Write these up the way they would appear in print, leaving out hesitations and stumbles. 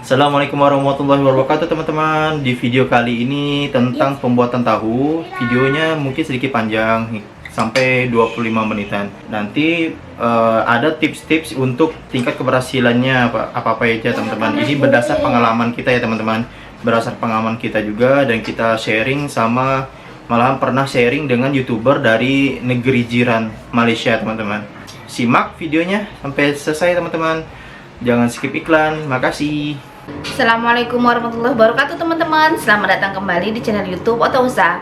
Assalamualaikum warahmatullahi wabarakatuh teman-teman. Di video kali ini tentang pembuatan tahu. Videonya mungkin sedikit panjang sampai 25 menitan. Nanti ada tips-tips untuk tingkat keberhasilannya apa-apa aja teman-teman. Ini berdasar pengalaman kita ya teman-teman. Berdasar pengalaman kita juga, dan kita sharing sama, malahan pernah sharing dengan YouTuber dari negeri jiran Malaysia teman-teman. Simak videonya sampai selesai teman-teman. Jangan skip iklan. Makasih. Assalamualaikum warahmatullahi wabarakatuh teman-teman. Selamat datang kembali di channel YouTube Oto Usaha.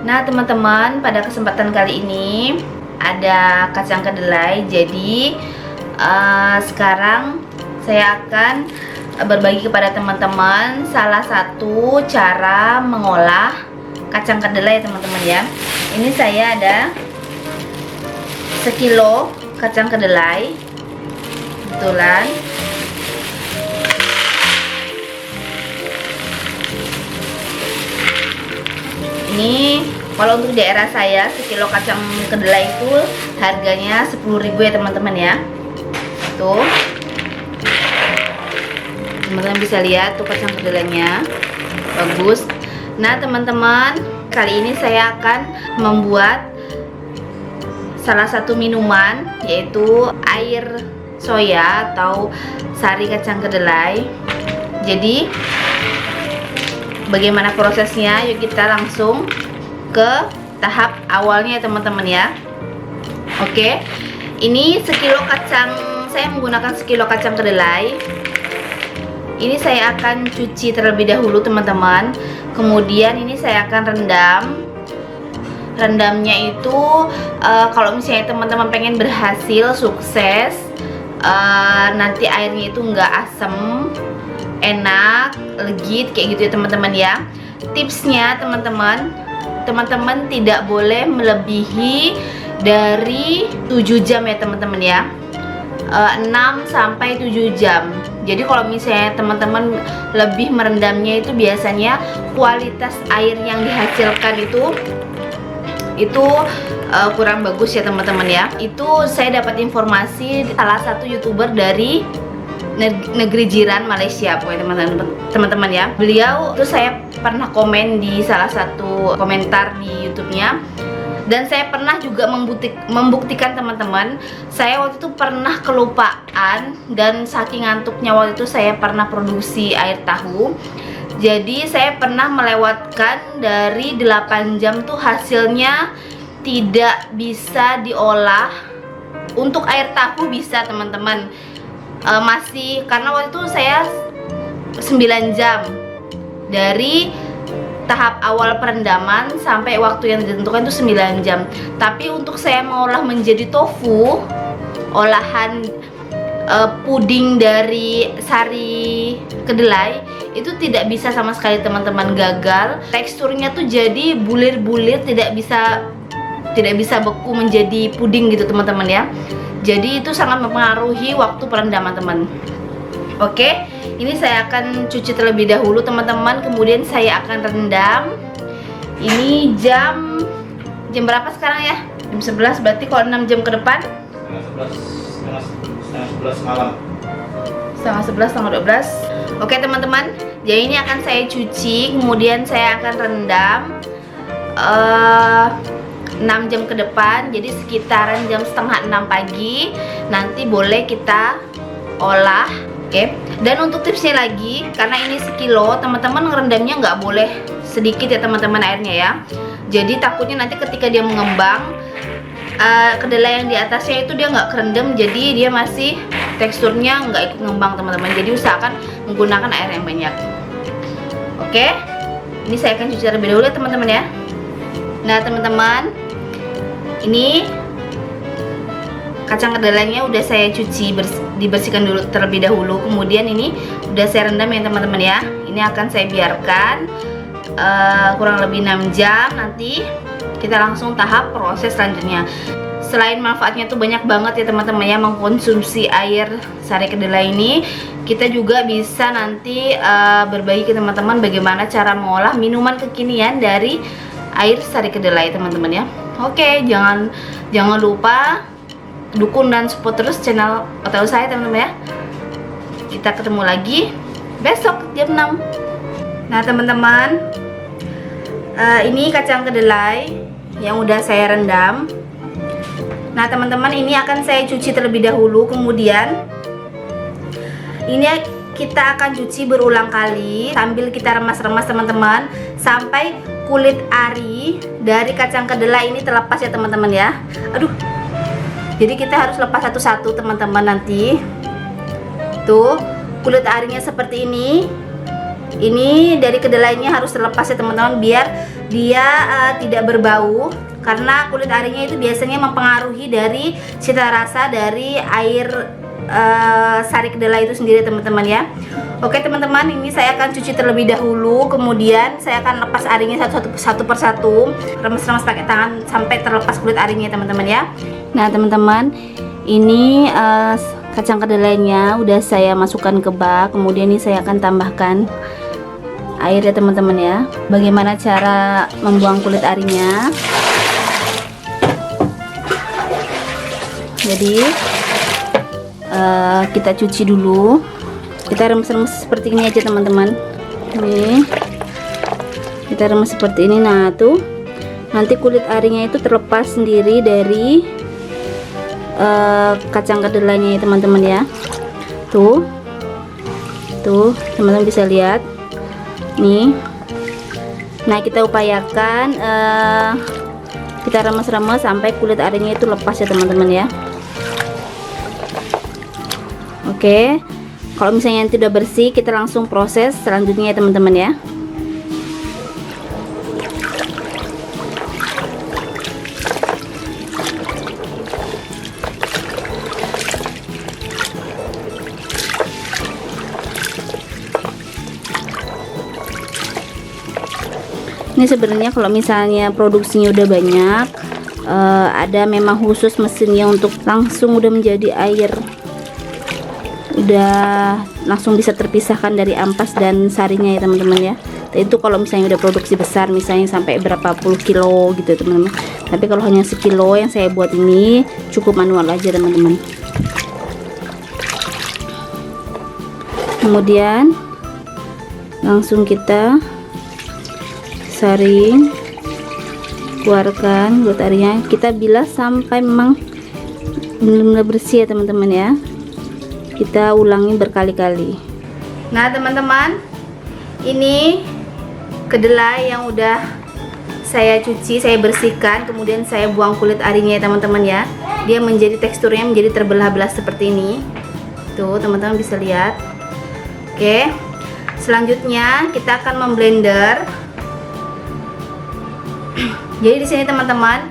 Nah teman-teman, pada kesempatan kali ini ada kacang kedelai. Jadi sekarang saya akan berbagi kepada teman-teman salah satu cara mengolah kacang kedelai teman-teman ya. Ini saya ada sekilo kacang kedelai kebetulan. Ini kalau untuk daerah saya sekilo kacang kedelai itu harganya 10.000 ya teman-teman ya. Tuh teman-teman bisa lihat tuh kacang kedelainya bagus. Nah teman-teman, kali ini saya akan membuat salah satu minuman, yaitu air soya atau sari kacang kedelai. Jadi bagaimana prosesnya? Yuk kita langsung ke tahap awalnya ya teman-teman ya. Oke, ini sekilo kacang, saya menggunakan sekilo kacang kedelai. Ini saya akan cuci terlebih dahulu teman-teman. Kemudian ini saya akan rendam. Rendamnya itu kalau misalnya teman-teman pengen berhasil sukses, nanti airnya itu nggak asem, enak, legit kayak gitu ya teman-teman ya. Tipsnya teman-teman tidak boleh melebihi dari 7 jam ya teman-teman ya. 6 sampai 7 jam. Jadi kalau misalnya teman-teman lebih merendamnya, itu biasanya kualitas air yang dihasilkan itu kurang bagus ya teman-teman ya. Itu saya dapat informasi salah satu YouTuber dari negeri jiran Malaysia pokoknya teman-teman ya. Beliau itu saya pernah komen di salah satu komentar di YouTube-nya. Dan saya pernah juga membuktikan teman-teman. Saya waktu itu pernah kelupaan, dan saking ngantuknya waktu itu saya pernah produksi air tahu. Jadi saya pernah melewatkan dari 8 jam tuh hasilnya tidak bisa diolah. Untuk air tahu bisa teman-teman, masih, karena waktu itu saya 9 jam dari tahap awal perendaman sampai waktu yang ditentukan itu 9 jam. Tapi untuk saya mengolah menjadi tofu, olahan puding dari sari kedelai, itu tidak bisa sama sekali teman-teman, gagal. Teksturnya tuh jadi bulir-bulir, tidak bisa beku menjadi puding gitu teman-teman ya. Jadi itu sangat mempengaruhi waktu perendaman teman. Oke, ini saya akan cuci terlebih dahulu teman-teman, kemudian saya akan rendam. Ini jam berapa sekarang ya? Jam 11, berarti kalau 6 jam ke depan Setengah 11 malam. Setengah 11, setengah 12. Oke teman-teman, jadi ini akan saya cuci, kemudian saya akan rendam 6 jam ke depan. Jadi sekitaran jam setengah 6 pagi nanti boleh kita olah. Oke. Dan untuk tipsnya lagi, karena ini sekilo, teman-teman ngerendamnya nggak boleh sedikit ya teman-teman airnya ya. Jadi takutnya nanti ketika dia mengembang, kedelai yang di atasnya itu dia nggak kerendam, jadi dia masih teksturnya nggak ikut ngembang teman-teman. Jadi usahakan menggunakan air yang banyak. Oke, ini saya akan cuci terlebih dahulu ya teman-teman ya. Nah teman-teman, ini kacang kedelainya udah saya cuci, dibersihkan dulu terlebih dahulu. Kemudian ini udah saya rendam ya teman-teman ya. Ini akan saya biarkan kurang lebih 6 jam. Nanti kita langsung tahap proses selanjutnya. Selain manfaatnya tuh banyak banget ya teman-teman ya, mengkonsumsi air sari kedelai ini, kita juga bisa nanti berbagi ke teman-teman bagaimana cara mengolah minuman kekinian dari air sari kedelai teman-teman ya. Oke, jangan lupa dukung dan support terus channel Otto saya teman-teman ya. Kita ketemu lagi besok jam 6. Nah teman-teman, ini kacang kedelai yang udah saya rendam. Nah teman-teman, ini akan saya cuci terlebih dahulu, kemudian ini kita akan cuci berulang kali sambil kita remas-remas teman-teman sampai kulit ari dari kacang kedelai ini terlepas ya teman-teman ya. Aduh, jadi kita harus lepas satu-satu teman-teman nanti. Tuh, kulit arinya seperti ini. Ini dari kedelainya harus terlepas ya teman-teman, biar dia tidak berbau, karena kulit arinya itu biasanya mempengaruhi dari cita rasa dari air sari kedelai itu sendiri teman-teman ya. Oke teman-teman, ini saya akan cuci terlebih dahulu, kemudian saya akan lepas arinya satu persatu, remas-remas pakai tangan sampai terlepas kulit arinya teman-teman ya. Nah teman-teman, ini kacang kedelainya udah saya masukkan ke bak, kemudian ini saya akan tambahkan air ya teman-teman ya. Bagaimana cara membuang kulit arinya? Jadi kita cuci dulu, kita remes-remes seperti ini aja teman-teman. Nih, kita remes seperti ini. Nah tuh, nanti kulit arinya itu terlepas sendiri dari kacang kedelainya ya teman-teman ya. Tuh teman-teman bisa lihat nih. Nah kita upayakan kita remes-remes sampai kulit arinya itu lepas ya teman-teman ya. Oke, kalau misalnya tidak bersih, kita langsung proses selanjutnya ya teman-teman ya. Ini sebenarnya kalau misalnya produksinya udah banyak, ada memang khusus mesinnya untuk langsung udah menjadi air, udah langsung bisa terpisahkan dari ampas dan sarinya ya teman-teman ya. Itu kalau misalnya udah produksi besar, misalnya sampai berapa puluh kilo gitu teman-teman. Tapi kalau hanya sekilo yang saya buat ini, cukup manual aja teman-teman. Kemudian langsung kita saring, keluarkan kulit arinya, kita bilas sampai memang benar-benar bersih ya teman-teman ya. Kita ulangi berkali-kali. Nah teman-teman, ini kedelai yang udah saya cuci, saya bersihkan, kemudian saya buang kulit arinya ya teman-teman ya. Dia menjadi teksturnya menjadi terbelah-belah seperti ini. Tuh teman-teman bisa lihat. Oke, selanjutnya kita akan memblender. Jadi di sini teman-teman,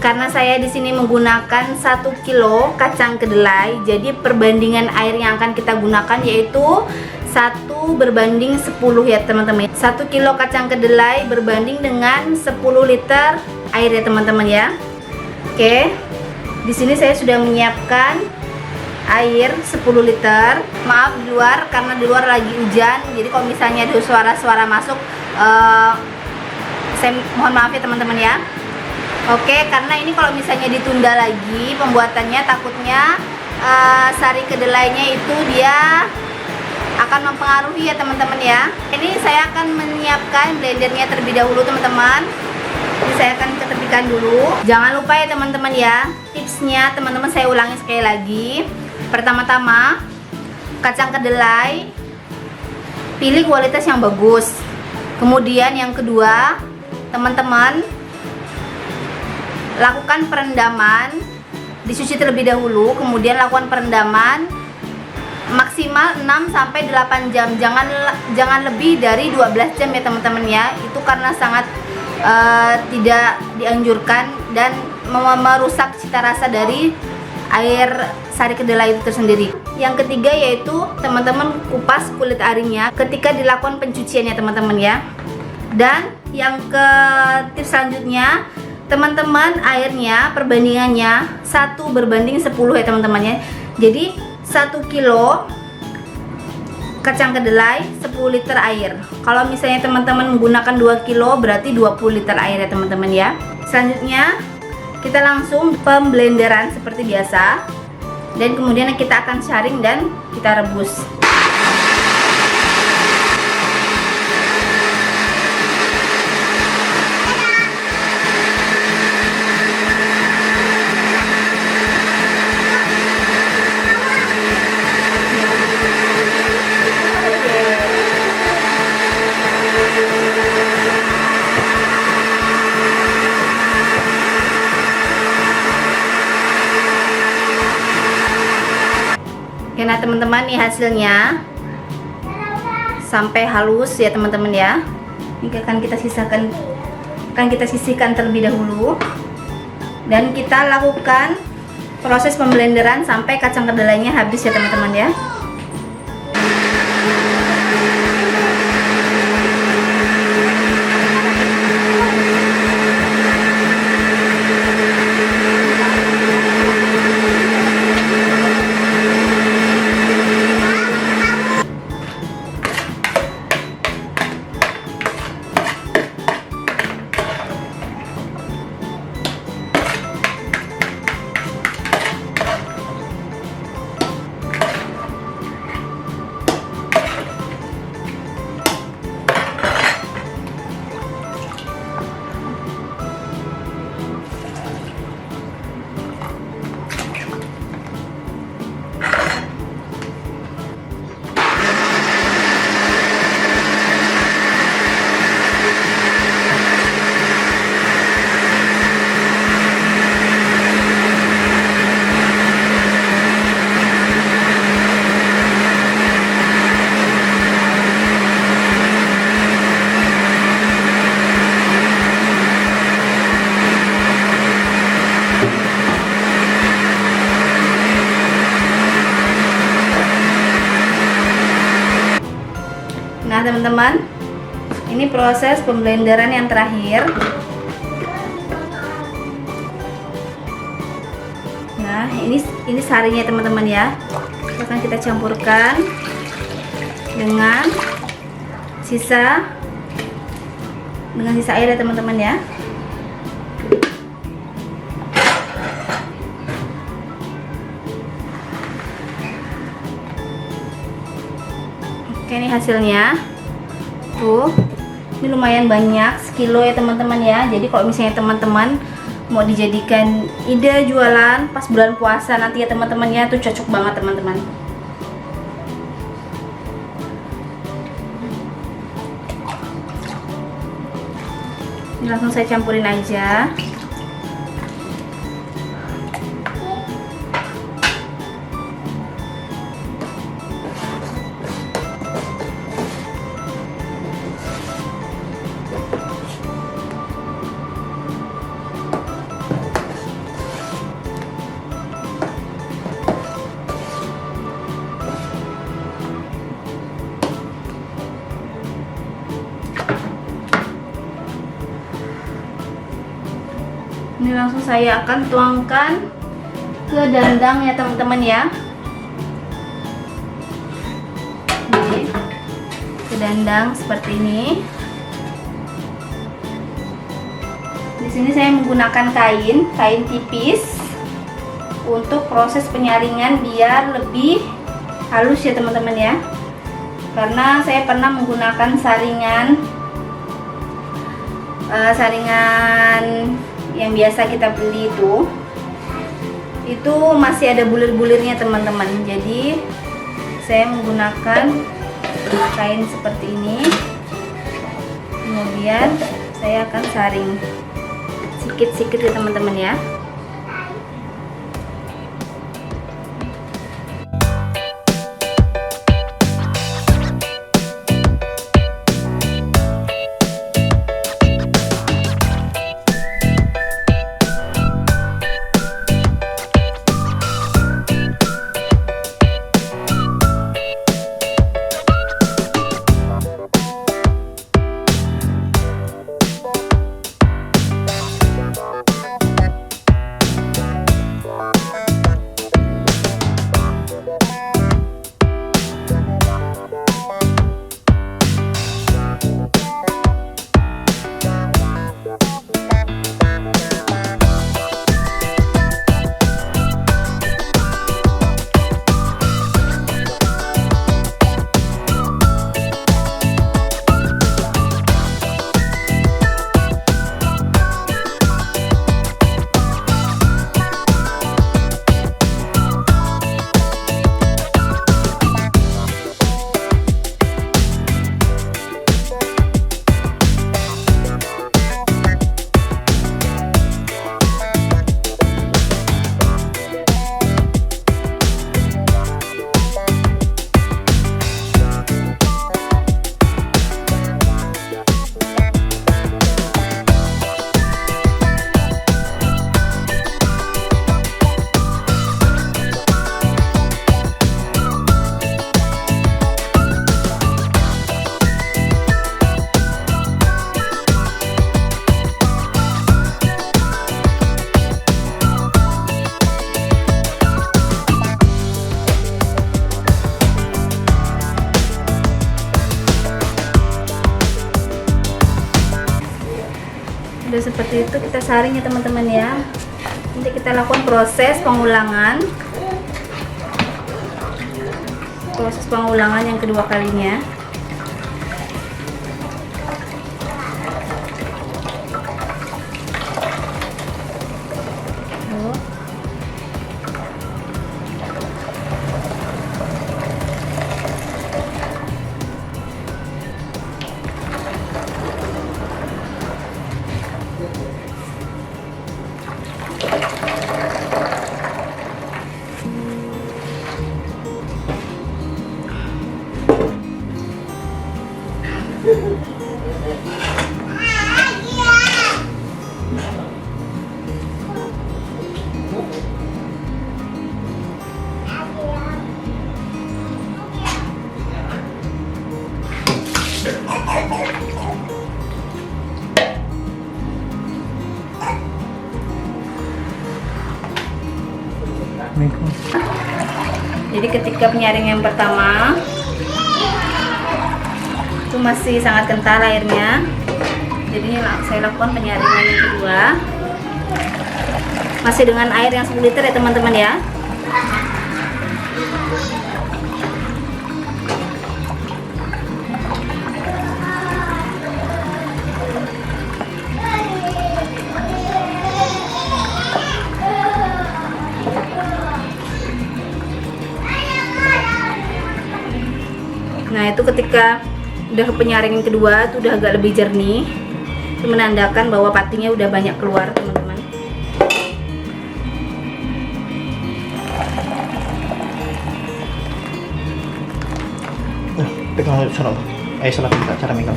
karena saya di sini menggunakan 1 kilo kacang kedelai, jadi perbandingan air yang akan kita gunakan yaitu 1 berbanding 10 ya teman-teman. 1 kilo kacang kedelai berbanding dengan 10 liter air ya teman-teman ya. Oke, di sini saya sudah menyiapkan air 10 liter. Maaf di luar, karena di luar lagi hujan, jadi kalau misalnya ada suara-suara masuk, saya mohon maaf ya teman-teman ya. Oke, karena ini kalau misalnya ditunda lagi pembuatannya, takutnya sari kedelainya itu dia akan mempengaruhi ya teman-teman ya. Ini saya akan menyiapkan blendernya terlebih dahulu teman-teman. Ini saya akan ketepikan dulu. Jangan lupa ya teman-teman ya, tipsnya teman-teman saya ulangi sekali lagi. Pertama-tama, kacang kedelai pilih kualitas yang bagus. Kemudian yang kedua, teman-teman lakukan perendaman, disuci terlebih dahulu, kemudian lakukan perendaman maksimal 6-8 jam, jangan lebih dari 12 jam ya teman-teman ya. Itu karena sangat tidak dianjurkan dan merusak cita rasa dari air sari kedelai itu tersendiri. Yang ketiga yaitu teman-teman kupas kulit arinya ketika dilakukan pencuciannya teman-teman ya. Dan yang ke tips selanjutnya, teman-teman airnya perbandingannya 1 berbanding 10 ya teman-teman ya. Jadi 1 kilo kacang kedelai, 10 liter air. Kalau misalnya teman-teman menggunakan 2 kilo berarti 20 liter air ya teman-teman ya. Selanjutnya kita langsung pemblenderan seperti biasa. Dan kemudian kita akan saring dan kita rebus. Nah teman-teman, nih hasilnya sampai halus ya teman-teman ya. Ini akan kita sisihkan terlebih dahulu dan kita lakukan proses pemblenderan sampai kacang kedelainya habis ya teman-teman ya. Nah teman-teman, ini proses pemblenderan yang terakhir. Nah ini sarinya teman-teman ya. Akan kita campurkan dengan sisa air ya teman-teman ya. Oke, ini hasilnya tuh, ini lumayan banyak, sekilo ya teman-teman ya. Jadi kalau misalnya teman-teman mau dijadikan ide jualan pas bulan puasa nanti ya teman-teman ya, tuh cocok banget teman-teman. Ini langsung saya campurin aja. Ini langsung saya akan tuangkan ke dandang ya teman-teman ya. Ini ke dandang seperti ini. Di sini saya menggunakan kain tipis untuk proses penyaringan biar lebih halus ya teman-teman ya. Karena saya pernah menggunakan saringan yang biasa kita beli itu masih ada bulir-bulirnya teman-teman. Jadi saya menggunakan kain seperti ini, kemudian saya akan saring sedikit-sedikit ya teman-teman ya. Udah seperti itu kita saring ya teman-teman ya. Nanti kita lakukan proses pengulangan. Proses pengulangan yang kedua kalinya. Tuh. Jadi ketika penyaring yang pertama itu masih sangat kental airnya, jadi saya lakukan penyaringan yang kedua masih dengan air yang 10 liter ya teman-teman ya. Nah itu ketika udah penyaringan kedua itu udah agak lebih jernih, itu menandakan bahwa patinya udah banyak keluar teman-teman. Pegang sana. Salah cara megang.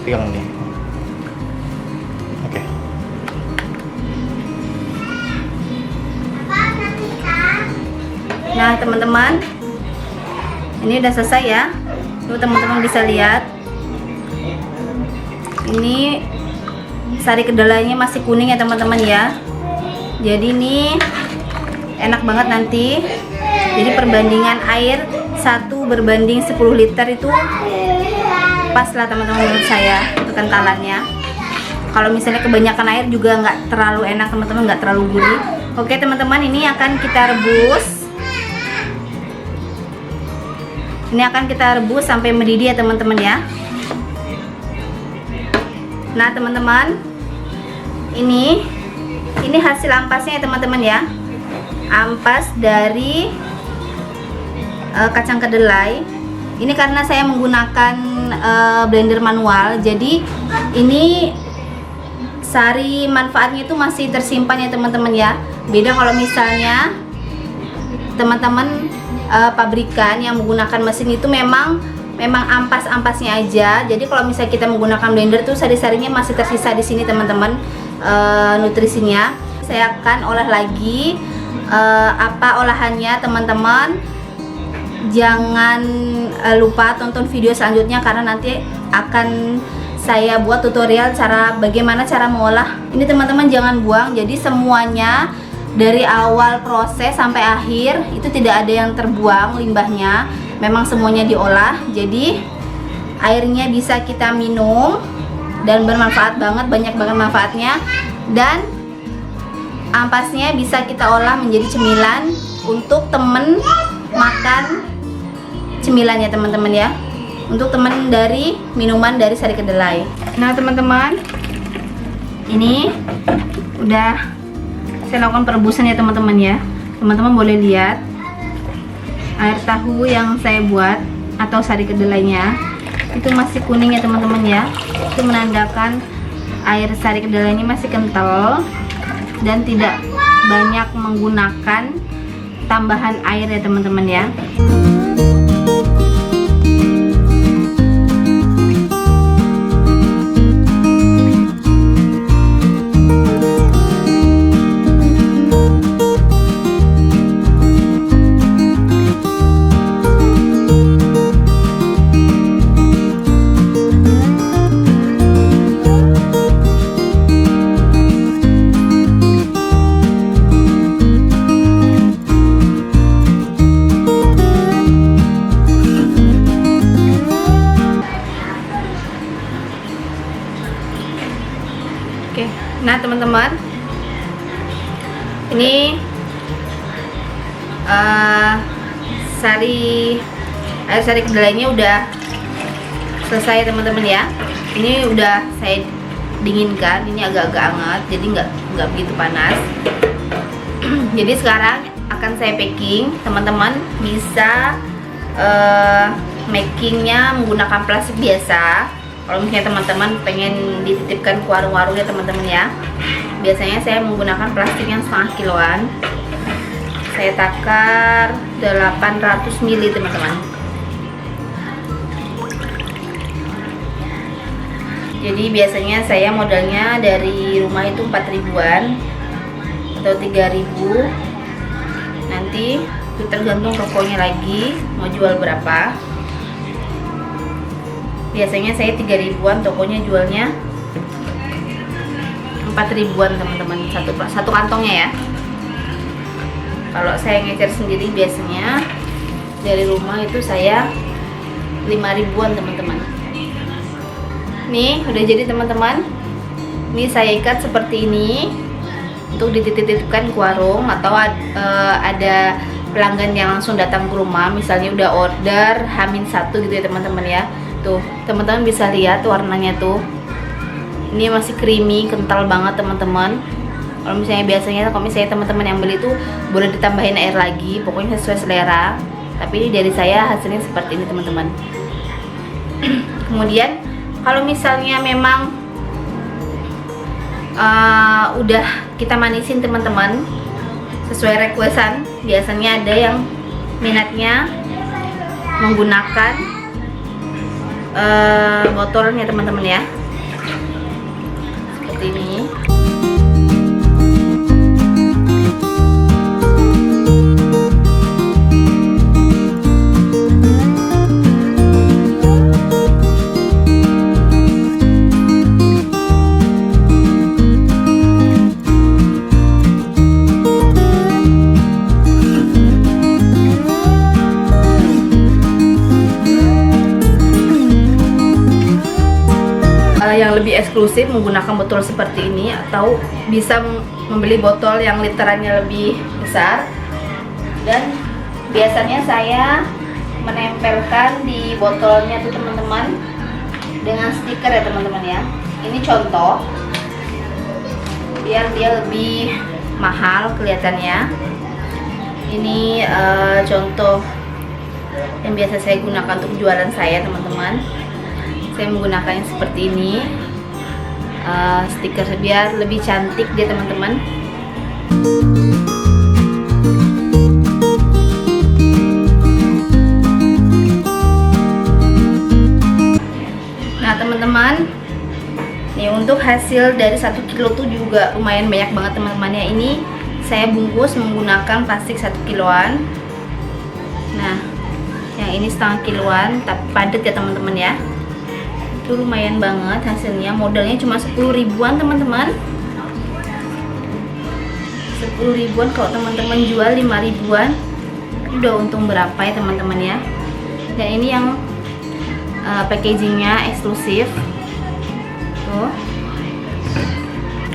Pegang ini. Oke. Nah teman-teman, ini udah selesai ya. Tuh teman-teman bisa lihat. Ini sari kedelainya masih kuning ya teman-teman ya. Jadi ini enak banget nanti. Jadi perbandingan air 1 berbanding 10 liter itu pas lah teman-teman menurut saya kekentalannya. Kalau misalnya kebanyakan air juga nggak terlalu enak teman-teman, nggak terlalu gurih. Oke teman-teman, ini akan kita rebus. Ini akan kita rebus sampai mendidih ya teman-teman ya. Nah teman-teman, ini hasil ampasnya ya teman-teman ya. Ampas dari kacang kedelai. Ini karena saya menggunakan blender manual, jadi ini sari manfaatnya itu masih tersimpan ya teman-teman ya. Beda kalau misalnya teman-teman pabrikan yang menggunakan mesin itu memang ampas-ampasnya aja. Jadi kalau misalnya kita menggunakan blender tuh sari-sarinya masih tersisa di sini teman-teman, nutrisinya. Saya akan olah lagi apa olahannya teman-teman. Jangan lupa tonton video selanjutnya karena nanti akan saya buat tutorial bagaimana cara mengolah. Ini teman-teman jangan buang. Jadi semuanya dari awal proses sampai akhir itu tidak ada yang terbuang limbahnya. Memang semuanya diolah. Jadi airnya bisa kita minum dan bermanfaat banget, banyak banget manfaatnya. Dan ampasnya bisa kita olah menjadi cemilan untuk temen makan cemilannya teman-teman ya, untuk teman dari minuman dari sari kedelai. Nah teman-teman, ini udah saya lakukan perebusan ya teman-teman ya. Teman-teman boleh lihat air tahu yang saya buat atau sari kedelainya itu masih kuning ya teman-teman ya. Itu menandakan air sari kedelainya masih kental dan tidak banyak menggunakan tambahan air ya teman-teman ya. Nah teman-teman, ini air sari kedelainya udah selesai teman-teman ya. Ini udah saya dinginkan, ini agak-agak hangat, jadi nggak begitu panas. Jadi sekarang akan saya packing. Teman-teman bisa makingnya menggunakan plastik biasa. Kalau misalnya teman-teman pengen dititipkan ke warung-warung ya teman-teman ya, biasanya saya menggunakan plastik yang setengah kiloan. Saya takar 800 ml teman-teman. Jadi biasanya saya modalnya dari rumah itu 4 ribuan atau 3.000. Nanti itu tergantung tokonya lagi mau jual berapa. Biasanya saya 3 ribuan, tokonya jualnya 4 ribuan teman-teman, satu kantongnya ya. Kalau saya ngecer sendiri biasanya dari rumah itu saya 5 ribuan teman-teman. Nih udah jadi teman-teman. Ini saya ikat seperti ini untuk dititipkan ke warung, atau ada pelanggan yang langsung datang ke rumah, misalnya udah order H-1 gitu ya teman-teman ya. Tuh teman-teman bisa lihat warnanya tuh, ini masih creamy, kental banget teman-teman. Kalau misalnya biasanya kalau misalnya teman-teman yang beli tuh boleh ditambahin air lagi, pokoknya sesuai selera. Tapi ini dari saya hasilnya seperti ini teman-teman. Kemudian kalau misalnya memang udah kita manisin teman-teman sesuai requestan, biasanya ada yang minatnya menggunakan botolnya teman-teman ya, seperti ini. Yang lebih eksklusif menggunakan botol seperti ini, atau bisa membeli botol yang literannya lebih besar. Dan biasanya saya menempelkan di botolnya tuh teman-teman dengan stiker ya teman-teman ya. Ini contoh biar dia lebih mahal kelihatannya. Ini contoh yang biasa saya gunakan untuk jualan saya teman-teman. Saya menggunakannya seperti ini, stiker biar lebih cantik dia teman-teman. Nah teman-teman, nih untuk hasil dari 1 kilo tuh juga lumayan banyak banget teman-teman ya. Ini saya bungkus menggunakan plastik 1 kiloan. Nah yang ini setengah kiloan, tapi padat ya teman-teman ya. Itu lumayan banget hasilnya. Modalnya cuma 10 ribuan teman-teman, 10 ribuan. Kalau teman-teman jual 5 ribuan udah untung berapa ya teman-teman ya. Dan ini yang packagingnya eksklusif tuh.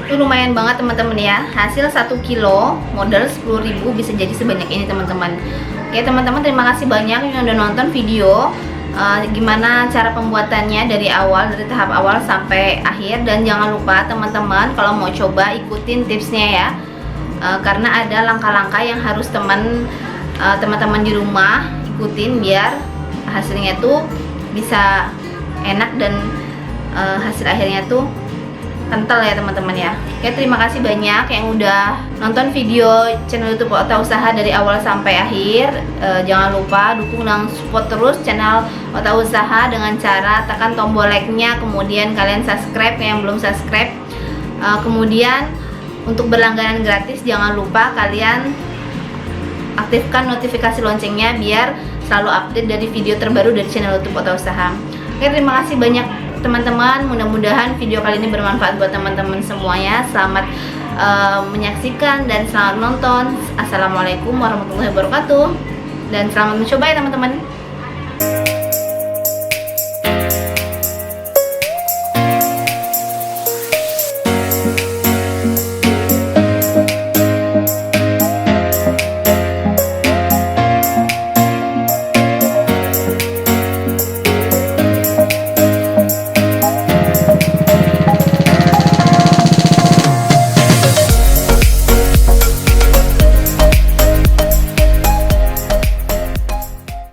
Itu lumayan banget teman-teman ya. Hasil 1 kilo modal 10.000 bisa jadi sebanyak ini teman-teman. Oke teman-teman, terima kasih banyak yang udah nonton video gimana cara pembuatannya dari tahap awal sampai akhir. Dan jangan lupa teman-teman kalau mau coba ikutin tipsnya ya, karena ada langkah-langkah yang harus teman-teman di rumah ikutin biar hasilnya tuh bisa enak dan hasil akhirnya tuh kental ya teman-teman ya. Oke, terima kasih banyak yang udah nonton video channel YouTube Otak Usaha dari awal sampai akhir. Jangan lupa dukung dan support terus channel Otak Usaha dengan cara tekan tombol like-nya, kemudian kalian subscribe yang belum subscribe. Kemudian untuk berlangganan gratis jangan lupa kalian aktifkan notifikasi loncengnya biar selalu update dari video terbaru dari channel YouTube Otak Usaha. Oke, terima kasih banyak teman-teman. Mudah-mudahan video kali ini bermanfaat buat teman-teman semuanya. Selamat menyaksikan dan selamat nonton. Assalamualaikum warahmatullahi wabarakatuh, dan selamat mencoba ya teman-teman.